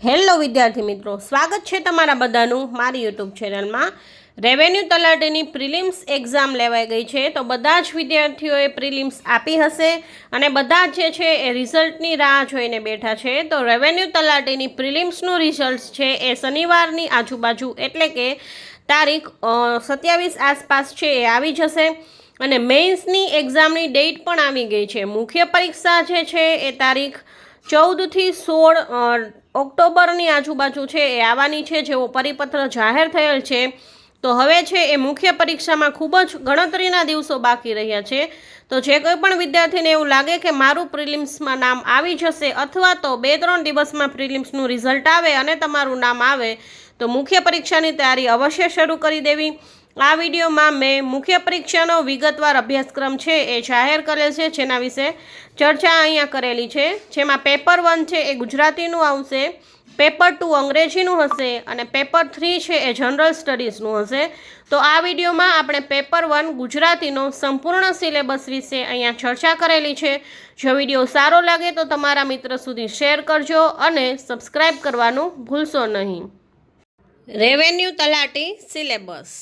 Hello વિદ્યાર્થી મિત્રો, સ્વાગત છે તમારા બધાનું મારી યુટ્યુબ ચેનલમાં। રેવન્યુ તલાટીની પ્રિલિમ્સ એક્ઝામ લેવાઈ ગઈ છે, તો બધા જ વિદ્યાર્થીઓએ પ્રિલિમ્સ આપી હશે અને બધા જે છે એ રિઝલ્ટની રાહ જોઈને બેઠા છે। તો રેવન્યુ તલાટીની પ્રિલિમ્સનું રિઝલ્ટ છે એ શનિવારની આજુબાજુ એટલે કે તારીખ 27 આસપાસ છે એ આવી જશે અને મેઇન્સની એક્ઝામની ડેટ પણ આવી ગઈ છે। મુખ્ય પરીક્ષા જે છે એ તારીખ 14 થી 16 ઓક્ટોબરની આજુબાજુ છે એ આવવાની છે, જેવો પરિપત્ર જાહેર થયેલ છે। તો હવે છે એ મુખ્ય પરીક્ષામાં ખૂબ જ ગણતરીના દિવસો બાકી રહ્યા છે। તો જે કોઈ પણ વિદ્યાર્થીને એવું લાગે કે મારું પ્રિલિમ્સમાં નામ આવી જશે અથવા તો 2-3 દિવસમાં પ્રિલિમ્સનું રિઝલ્ટ આવે અને તમારું નામ આવે તો મુખ્ય પરીક્ષાની તૈયારી અવશ્ય શરૂ કરી દેવી। આ વિડીયોમાં મેં મુખ્ય પરીક્ષાનો વિગતવાર અભ્યાસક્રમ છે એ જાહેર કરેલ છે, જેના વિશે ચર્ચા અહીંયા કરેલી છે। જેમાં પેપર 1 છે એ ગુજરાતીનું આવશે, પેપર 2 અંગ્રેજીનું હશે અને પેપર 3 છે એ જનરલ સ્ટડીઝનું હશે। તો આ વિડીયોમાં આપણે પેપર 1 ગુજરાતીનો સંપૂર્ણ સિલેબસ વિશે અહીંયા ચર્ચા કરેલી છે। જો વિડીયો સારો લાગે તો તમારા મિત્ર સુધી શેર કરજો અને સબસ્ક્રાઈબ કરવાનું ભૂલશો નહીં। રેવન્યુ તલાટી સિલેબસ।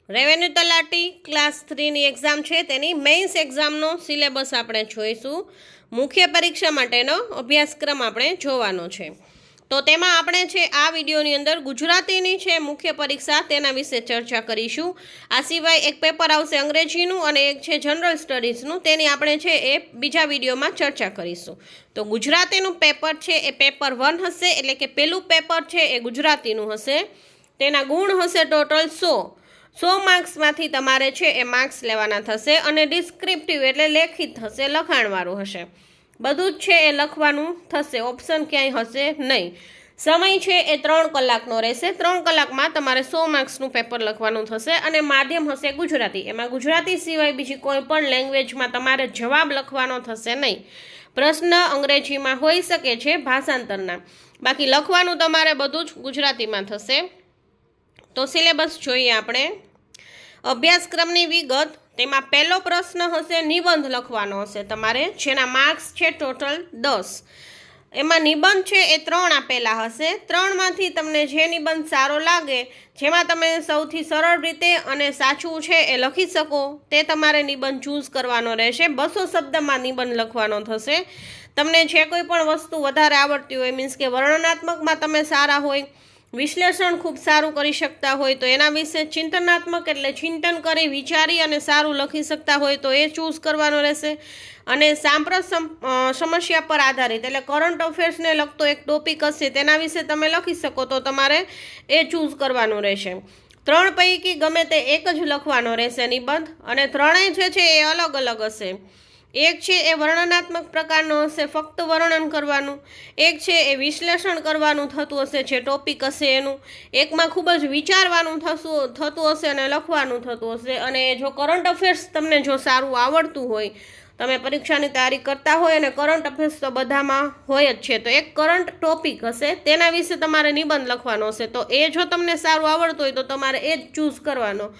રેવન્યુ તલાટી ક્લાસ 3ની એક્ઝામ છે તેની મેઇન્સ એક્ઝામનો સિલેબસ આપણે જોઈશું। મુખ્ય પરીક્ષા માટેનો અભ્યાસક્રમ આપણે જોવાનો છે। તો તેમાં આપણે છે આ વિડીયોની અંદર ગુજરાતીની છે મુખ્ય પરીક્ષા તેના વિશે ચર્ચા કરીશું। આ સિવાય એક પેપર આવશે અંગ્રેજીનું અને એક છે જનરલ સ્ટડીઝનું, તેની આપણે છે એ બીજા વિડીયોમાં ચર્ચા કરીશું। તો ગુજરાતીનું પેપર છે એ પેપર 1 હશે, એટલે કે પહેલું પેપર છે એ ગુજરાતીનું હશે। તેના ગુણ હશે ટોટલ 100 માર્ક્સમાંથી તમારે છે એ માર્ક્સ લેવાના થશે અને ડિસ્ક્રિપ્ટિવ એટલે લેખિત હશે, લખાણવાળું હશે, બધું જ છે એ લખવાનું થશે, ઓપ્શન ક્યાંય હશે નહીં। સમય છે એ 3 કલાકનો રહેશે, 3 કલાકમાં તમારે 100 માર્ક્સનું પેપર લખવાનું થશે અને માધ્યમ હશે ગુજરાતી। એમાં ગુજરાતી સિવાય બીજી કોઈ પણ લેંગ્વેજમાં તમારે જવાબ લખવાનો થશે નહીં। પ્રશ્ન અંગ્રેજીમાં હોઈ શકે છે ભાષાંતરના, બાકી લખવાનું તમારે બધું જ ગુજરાતીમાં થશે। તો સિલેબસ જોઈએ આપણે। અભ્યાસક્રમની વિગત, તેમાં પહેલો પ્રશ્ન હશે નિબંધ લખવાનો હશે તમારે, જેના માર્ક્સ છે ટોટલ 10। એમાં નિબંધ છે એ 3 આપેલા હશે, 3માંથી તમને જે નિબંધ સારો લાગે, જેમાં તમે સૌથી સરળ રીતે અને સાચું છે એ લખી શકો તે તમારે નિબંધ ચૂઝ કરવાનો રહેશે। 200 શબ્દમાં નિબંધ લખવાનો થશે। તમને જે કોઈ પણ વસ્તુ વધારે આવડતી હોય, મીન્સ કે વર્ણનાત્મકમાં તમે સારા હોય, વિશ્લેષણ ખૂબ સારું કરી શકતા હોય તો એના વિશે ચિંતનાત્મક એટલે ચિંતન કરી વિચારી અને સારું લખી શકતા હોય તો એ ચૂઝ કરવાનો રહેશે। અને સાંપ્રત સમસ્યા પર આધારિત એટલે કરંટ અફેર્સને લગતો એક ટોપિક હશે, તેના વિશે તમે લખી શકો તો તમારે એ ચૂઝ કરવાનું રહેશે। 3 પૈકી ગમે તે એક જ લખવાનો રહેશે નિબંધ, અને ત્રણેય જે છે એ અલગ અલગ હશે। એક છે એ વર્ણનાત્મક પ્રકારનો હશે, ફક્ત વર્ણન કરવાનું, એક છે એ વિશ્લેષણ કરવાનું થતું હશે, જે ટોપિક હશે એનું, એકમાં ખૂબ જ વિચારવાનું થતું હશે અને લખવાનું થતું હશે। અને જો કરંટ અફેર્સ તમને જો સારું આવડતું હોય, તમે પરીક્ષાની તૈયારી કરતા હોય અને કરંટ અફેર્સ તો બધામાં હોય જ છે, તો એક કરંટ ટોપિક હશે તેના વિશે તમારે નિબંધ લખવાનો હશે। તો એ જો તમને સારું આવડતું હોય તો તમારે એ જ ચૂઝ કરવાનો,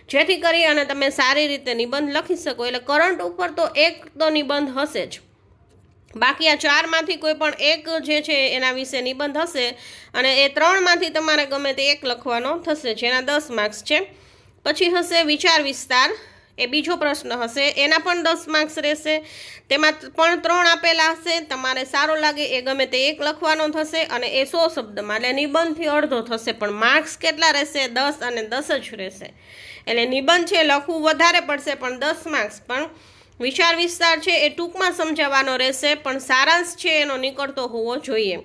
જેથી કરી અને તમે સારી રીતે નિબંધ લખી શકો। એટલે કરંટ ઉપર તો એક તો નિબંધ હશે જ, બાકી આ 4માંથી કોઈ પણ એક જે છે એના વિશે નિબંધ હશે અને એ 3માંથી તમારે ગમે તે એક લખવાનો થશે, જેના 10 માર્ક્સ છે। પછી હશે વિચાર વિસ્તાર, એ બીજો પ્રશ્ન હશે, એના પણ 10 માર્ક્સ રહેશે। તેમાં પણ 3 આપેલા હશે, તમારે સારો લાગે એ ગમે તે એક લખવાનો થશે અને એ 100 શબ્દમાં એટલે નિબંધથી અડધો થશે, પણ માર્ક્સ કેટલા રહેશે? 10 અને 10 જ રહેશે। એટલે નિબંધ છે લખવું વધારે પડશે પણ 10 માર્ક્સ, પણ વિચાર વિસ્તાર છે એ ટૂંકમાં સમજાવવાનો રહેશે, પણ સારાંશ છે એનો નીકળતો હોવો જોઈએ।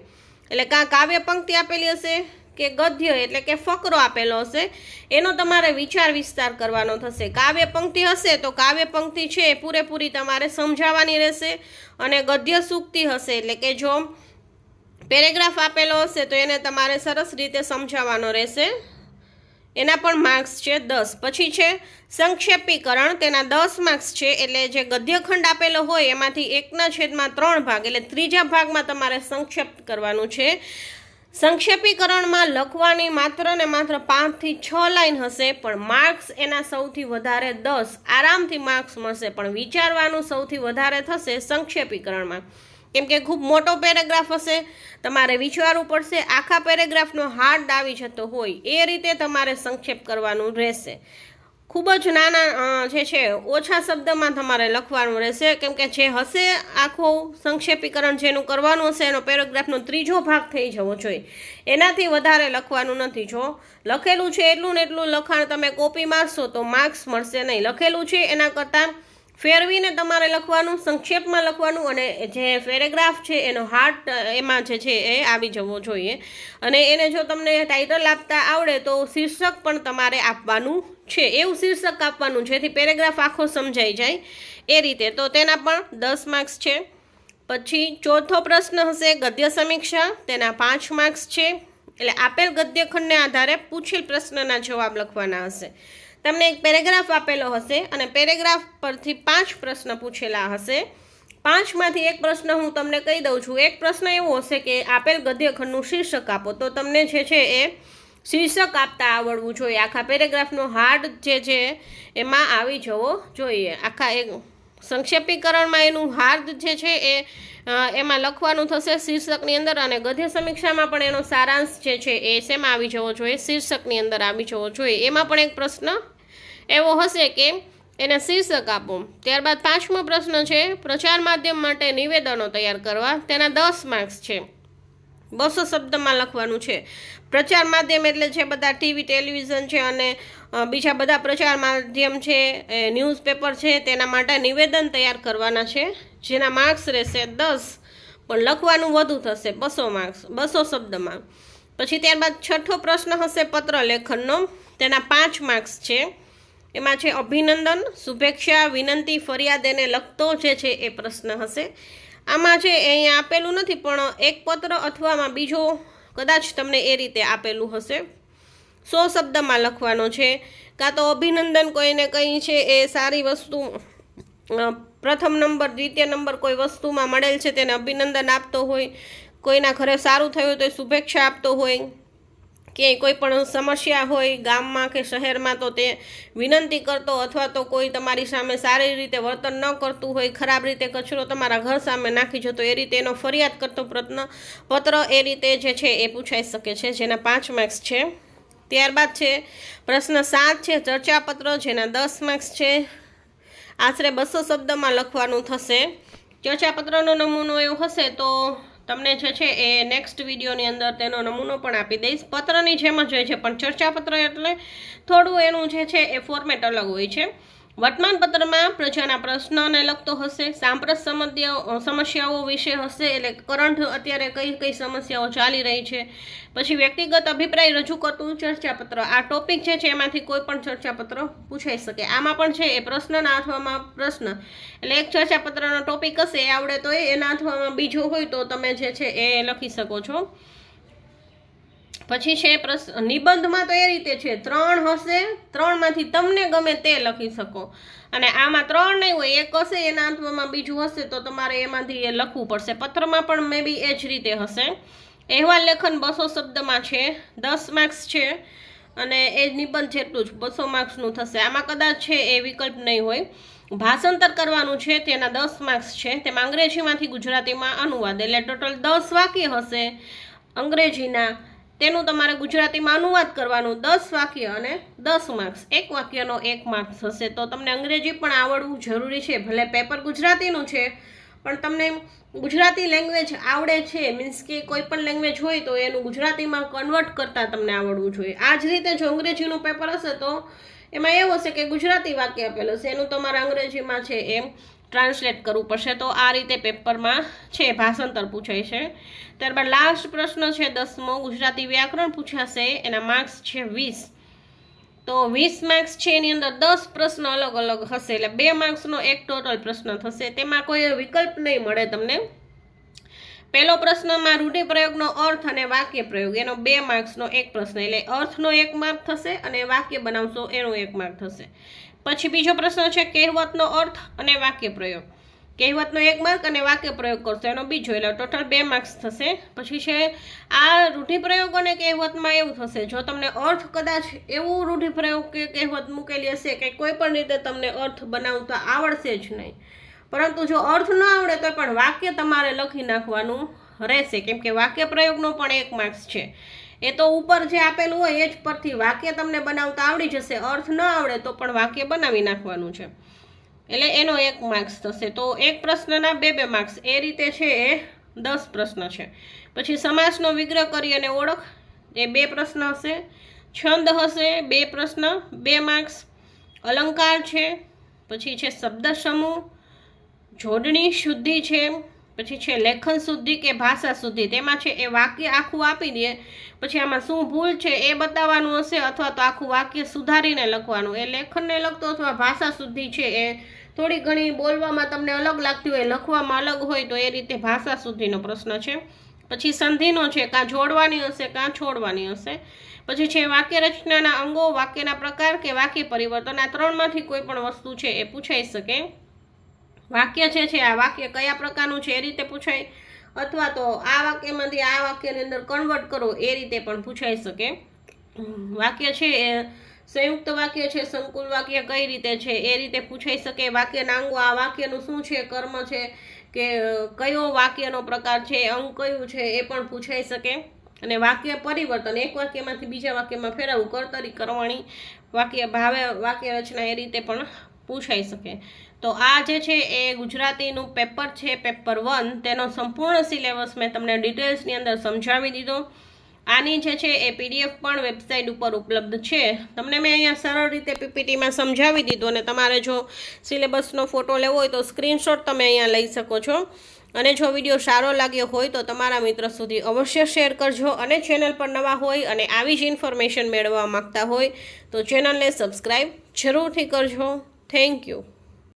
એટલે કાં કાવ્ય પંક્તિ આપેલી હશે કે ગદ્ય એટલે કે ફકરો આપેલો હશે, એનો તમારે વિચાર વિસ્તાર કરવાનો થશે। કાવ્ય પંક્તિ હશે તો કાવ્ય પંક્તિ છે એ પૂરેપૂરી તમારે સમજાવવાની રહેશે, અને ગદ્ય સૂક્તિ હશે એટલે કે જો પેરેગ્રાફ આપેલો હશે તો એને તમારે સરસ રીતે સમજાવવાનો રહેશે, એના પણ માર્ક્સ છે 10। પછી છે સંક્ષેપીકરણ, તેના 10 માર્ક્સ છે, એટલે જે ગદ્યખંડ આપેલો હોય એમાંથી 1/3 ભાગ એટલે ત્રીજા ભાગમાં તમારે સંક્ષેપ કરવાનું છે। સંક્ષેપીકરણમાં લખવાની માત્ર ને માત્ર 5 થી 6 લાઈન હશે, પણ માર્ક્સ એના સૌથી વધારે 10 આરામથી માર્ક્સ મળશે, પણ વિચારવાનું સૌથી વધારે થશે સંક્ષેપીકરણમાં। કેમ કે ખૂબ મોટો પેરેગ્રાફ હશે, તમારે વિચારવું પડશે, આખા પેરેગ્રાફનો હાર્ડ આવી જતો હોય એ રીતે તમારે સંક્ષેપ કરવાનું રહેશે. ખૂબ જ નાના જે છે ઓછા શબ્દમાં તમારે લખવાનું રહેશે, કેમ કે જે હશે આખું સંક્ષેપીકરણ જેનું કરવાનું હશે એનો પેરેગ્રાફનો 3જો ભાગ થઈ જવો જોઈએ, એનાથી વધારે લખવાનું નથી. જો લખેલું છે એટલું ને એટલું લખાણ તમે કોપી મારશો તો માર્ક્સ મળશે નહીં. લખેલું છે એના કરતાં ફેરવીને તમારે લખવાનું, સંક્ષેપમાં લખવાનું, અને જે પેરેગ્રાફ છે એનો હાર્ટ એમાં જે છે એ આવી જવો જોઈએ. અને એને જો તમને ટાઇટલ આપતા આવડે તો શીર્ષક પણ તમારે આપવાનું છે, એવું શીર્ષક આપવાનું જેથી પેરેગ્રાફ આખો સમજાઈ જાય એ રીતે. તો તેના પણ 10 માર્ક્સ છે. પછી ચોથો પ્રશ્ન હશે ગદ્ય સમીક્ષા, તેના 5 માર્ક્સ છે. એટલે આપેલ ગદ્યખંડને આધારે પૂછેલ પ્રશ્નના જવાબ લખવાના હશે. તમને એક પેરેગ્રાફ આપેલો હશે અને પેરેગ્રાફ પરથી 5 પ્રશ્ન પૂછેલા હશે. 5માંથી એક પ્રશ્ન હું તમને કહી દઉં છું. એક પ્રશ્ન એવો હશે કે આપેલ ગદ્યખંડનું શીર્ષક આપો, તો તમને જે છે એ શીર્ષક આપતા આવડવું જોઈએ. આખા પેરેગ્રાફનો હાર્ડ જે છે એમાં આવી જવો જોઈએ. આખા એક સંક્ષેપીકરણમાં એનું હાર્દ જે છે એ એમાં લખવાનું થશે શીર્ષકની અંદર, અને ગદ્ય સમીક્ષામાં પણ એનો સારાંશ જે છે એ શેમાં આવી જવો જોઈએ, શીર્ષકની અંદર આવી જવો જોઈએ. એમાં પણ એક પ્રશ્ન એવો હશે કે એને શીર્ષક આપો. ત્યારબાદ 5મો પ્રશ્ન છે પ્રચાર માધ્યમ માટે નિવેદનો તૈયાર કરવા, તેના 10 માર્ક્સ છે. 200 શબ્દમાં લખવાનું છે. પ્રચાર માધ્યમ એટલે છે બધા ટીવી, ટેલિવિઝન છે અને બીજા બધા પ્રચાર માધ્યમ છે, ન્યૂઝપેપર છે, તેના માટે નિવેદન તૈયાર કરવાના છે, જેના માર્ક્સ રહેશે 10, પણ લખવાનું વધુ થશે 200 માર્ક્સ, 200 શબ્દમાં. પછી ત્યારબાદ 6થો પ્રશ્ન હશે પત્ર લેખનનો, તેના 5 માર્ક્સ છે. એમાં છે અભિનંદન, શુભેચ્છા, વિનંતી, ફરિયાદ એને લગતો જે છે એ પ્રશ્ન હશે. આમાં છે અહીંયા આપેલું નથી, પણ એક પત્ર અથવામાં બીજો કદાચ તમને એ રીતે આપેલું હશે. 100 શબ્દમાં લખવાનો છે. કાં તો અભિનંદન કોઈને કંઈ છે એ સારી વસ્તુ, પ્રથમ નંબર, દ્વિતીય નંબર કોઈ વસ્તુમાં મળેલ છે તેને અભિનંદન આપતો હોય, કોઈના ઘરે સારું થયું તો શુભેચ્છા આપતો હોય, કે કોઈ પણ સમસ્યા હોય ગામમાં કે શહેરમાં તો તે વિનંતી કરતો, અથવા તો કોઈ તમારી સામે સારી રીતે વર્તન ન કરતું હોય, ખરાબ રીતે કચરો તમારા ઘર સામે નાખી જતો, એ રીતે એનો ફરિયાદ કરતો પત્ર એ રીતે જે છે એ પૂછાઈ શકે છે, જેના 5 માર્ક્સ છે. ત્યારબાદ છે પ્રશ્ન 7 છે ચર્ચાપત્ર, જેના 10 માર્ક્સ છે. આશરે 200 શબ્દમાં લખવાનું થશે. ચર્ચાપત્રનો નમૂનો એવો હશે તો તમને જે છે એ નેક્સ્ટ વિડીયોની અંદર તેનો નમૂનો પણ આપી દઈશ. પત્રની જેમ જ હોય છે, પણ ચર્ચાપત્ર એટલે થોડું એનું જે છે એ ફોર્મેટ અલગ હોય છે. વર્તમાનપત્રમાં પ્રજાના પ્રશ્નને લગતો હશે, સાંપ્રત સમસ્યાઓ વિશે હશે, એટલે કરંટ અત્યારે કઈ કઈ સમસ્યાઓ ચાલી રહી છે. પછી વ્યક્તિગત અભિપ્રાય રજૂ કરતું ચર્ચાપત્ર, આ ટોપિક જે છે એમાંથી કોઈ પણ ચર્ચાપત્ર પૂછાઈ શકે. આમાં પણ છે એ પ્રશ્નના અથવામાં પ્રશ્ન, એટલે એક ચર્ચાપત્રનો ટોપિક હશે એ આવડે તો એના અથવામાં બીજો હોય તો તમે જે છે એ લખી શકો છો. પછી છે નિબંધમાં તો એ રીતે છે 3 હશે, 3માંથી તમને ગમે તે લખી શકો. અને આમાં 3 નહીં હોય, એક હશે એના અંતમાં બીજું હશે તો તમારે એમાંથી એ લખવું પડશે. પત્રમાં પણ મે બી એ જ રીતે હશે. અહેવાલ લેખન 200 શબ્દમાં છે, 10 માર્ક્સ છે, અને એ નિબંધ જેટલું જ 200 માર્ક્સનું થશે. આમાં કદાચ છે એ વિકલ્પ નહીં હોય. ભાષાંતર કરવાનું છે, તેના 10 માર્ક્સ છે. તેમાં અંગ્રેજીમાંથી ગુજરાતીમાં અનુવાદ, એટલે ટોટલ 10 વાક્ય હશે અંગ્રેજીના, તેનું તમારે ગુજરાતીમાં અનુવાદ કરવાનું, 10 વાક્ય અને 10 માર્ક્સ. એક વાક્યનો 1 માર્ક્સ હશે. તો તમને અંગ્રેજી પણ આવડવું જરૂરી છે. ભલે પેપર ગુજરાતીનું છે પણ તમને ગુજરાતી લેંગ્વેજ આવડે છે, મીન્સ કે કોઈ પણ લેંગ્વેજ હોય તો એનું ગુજરાતીમાં કન્વર્ટ કરતાં તમને આવડવું જોઈએ. આ જ રીતે જો અંગ્રેજીનું પેપર હશે તો એમાં એવું હશે કે ગુજરાતી વાક્ય આપેલું હશે, એનું તમારે અંગ્રેજીમાં છે એમ ટ્રાન્સલેટ કરવું પડશે. તો આ રીતે પેપરમાં છે ભાષાંતર પૂછાય છે. ત્યારબાદ લાસ્ટ પ્રશ્ન છે 10મો, ગુજરાતી વ્યાકરણ પૂછાશે, એના માર્ક્સ છે 20. તો 20 માર્ક્સ છે, એની અંદર 10 પ્રશ્ન અલગ અલગ હશે, એટલે 2 માર્ક્સનો એક ટોટલ પ્રશ્ન થશે. તેમાં કોઈ વિકલ્પ નહીં મળે તમને. પહેલો પ્રશ્નમાં રૂઢિપ્રયોગનો અર્થ અને વાક્ય પ્રયોગ, એનો 2 માર્ક્સનો એક પ્રશ્ન, એટલે અર્થનો 1 માર્ક થશે અને વાક્ય બનાવશો એનો 1 માર્ક થશે. પછી બીજો પ્રશ્ન છે કહેવતનો અર્થ અને વાક્ય પ્રયોગ, કહેવતનો 1 માર્ક અને વાક્ય પ્રયોગ કરશો એનો બીજો, એટલે ટોટલ 2 માર્ક્સ થશે. પછી છે આ રૂઢિપ્રયોગ અને કહેવતમાં એવું થશે, જો તમને અર્થ કદાચ એવું રૂઢિપ્રયોગ કે કહેવત મૂકેલી હશે કે કોઈ પણ રીતે તમને અર્થ બનાવતા આવડશે જ નહીં, પરંતુ જો અર્થ ન આવડે તો પણ વાક્ય તમારે લખી નાખવાનું રહેશે, કેમ કે વાક્ય પ્રયોગનો પણ 1 માર્ક્સ છે. એ તો ઉપર જે આપેલું હોય એ જ પરથી વાક્ય તમને બનાવતા આવડી જશે. અર્થ ન આવડે તો પણ વાક્ય બનાવી નાખવાનું છે, એટલે એનો 1 માર્ક્સ થશે. તો એક પ્રશ્નના 2 માર્ક્સ, એ રીતે છે એ 10 પ્રશ્ન છે. પછી સમાસનો વિગ્રહ કરી અને ઓળખ, એ 2 પ્રશ્ન હશે. છંદ હશે 2 પ્રશ્ન, 2 માર્ક્સ. અલંકાર છે, પછી છે શબ્દ સમૂહ, જોડણી શુદ્ધિ છે, પછી છે લેખન શુદ્ધિ કે ભાષા શુદ્ધિ. તેમાં છે એ વાક્ય આખું આપી દે, પછી આમાં શું ભૂલ છે એ બતાવવાનું હશે, અથવા તો આખું વાક્ય સુધારીને લખવાનું. એ લેખનને લગતો અથવા ભાષા શુદ્ધિ છે એ થોડી ઘણી બોલવામાં તમને અલગ લાગતી હોય, લખવામાં અલગ હોય, તો એ રીતે ભાષા શુદ્ધિનો પ્રશ્ન છે. પછી સંધિનો છે, કાં જોડવાની હશે કાં છોડવાની હશે. પછી છે વાક્ય રચનાના અંગો, વાક્યના પ્રકાર કે વાક્ય પરિવર્તન. આ 3માંથી કોઈ પણ વસ્તુ છે એ પૂછાઈ શકે. વાક્ય છે આ વાક્ય કયા પ્રકારનું છે એ રીતે પૂછાય, અથવા તો આ વાક્યમાંથી આ વાક્યની અંદર કન્વર્ટ કરો એ રીતે પણ પૂછાઈ શકે. વાક્ય છે એ સંયુક્ત વાક્ય છે, સંકુલ વાક્ય કઈ રીતે છે એ રીતે પૂછાઈ શકે. વાક્યના અંગો, આ વાક્યનું શું છે, કર્મ છે કે કયો વાક્યનો પ્રકાર છે, અંગ કયું છે એ પણ પૂછાઈ શકે. અને વાક્ય પરિવર્તન, એક વાક્યમાંથી બીજા વાક્યમાં ફેરવવું, કરતરી કરવાણી, વાક્ય ભાવે, વાક્ય રચના, એ રીતે પણ પૂછાઈ શકે. તો આ જે છે એ ગુજરાતીનું પેપર છે, પેપર 1, તેનો સંપૂર્ણ સિલેબસ મેં તમને ડિટેલ્સની અંદર સમજાવી દીધો. આની જે છે એ PDF પણ વેબસાઇટ ઉપર ઉપલબ્ધ છે. તમને મેં અહીંયા સરળ રીતે PPTમાં સમજાવી દીધું, અને તમારે જો સિલેબસનો ફોટો લેવો હોય તો સ્ક્રીનશોટ તમે અહીંયા લઈ શકો છો. અને જો વિડીયો સારો લાગ્યો હોય તો તમારા મિત્ર સુધી અવશ્ય શેર કરજો. અને ચેનલ પર નવા હોય અને આવી જ ઇન્ફોર્મેશન મેળવવા માગતા હોય તો ચેનલને સબસ્ક્રાઈબ જરૂરથી કરજો. Thank you.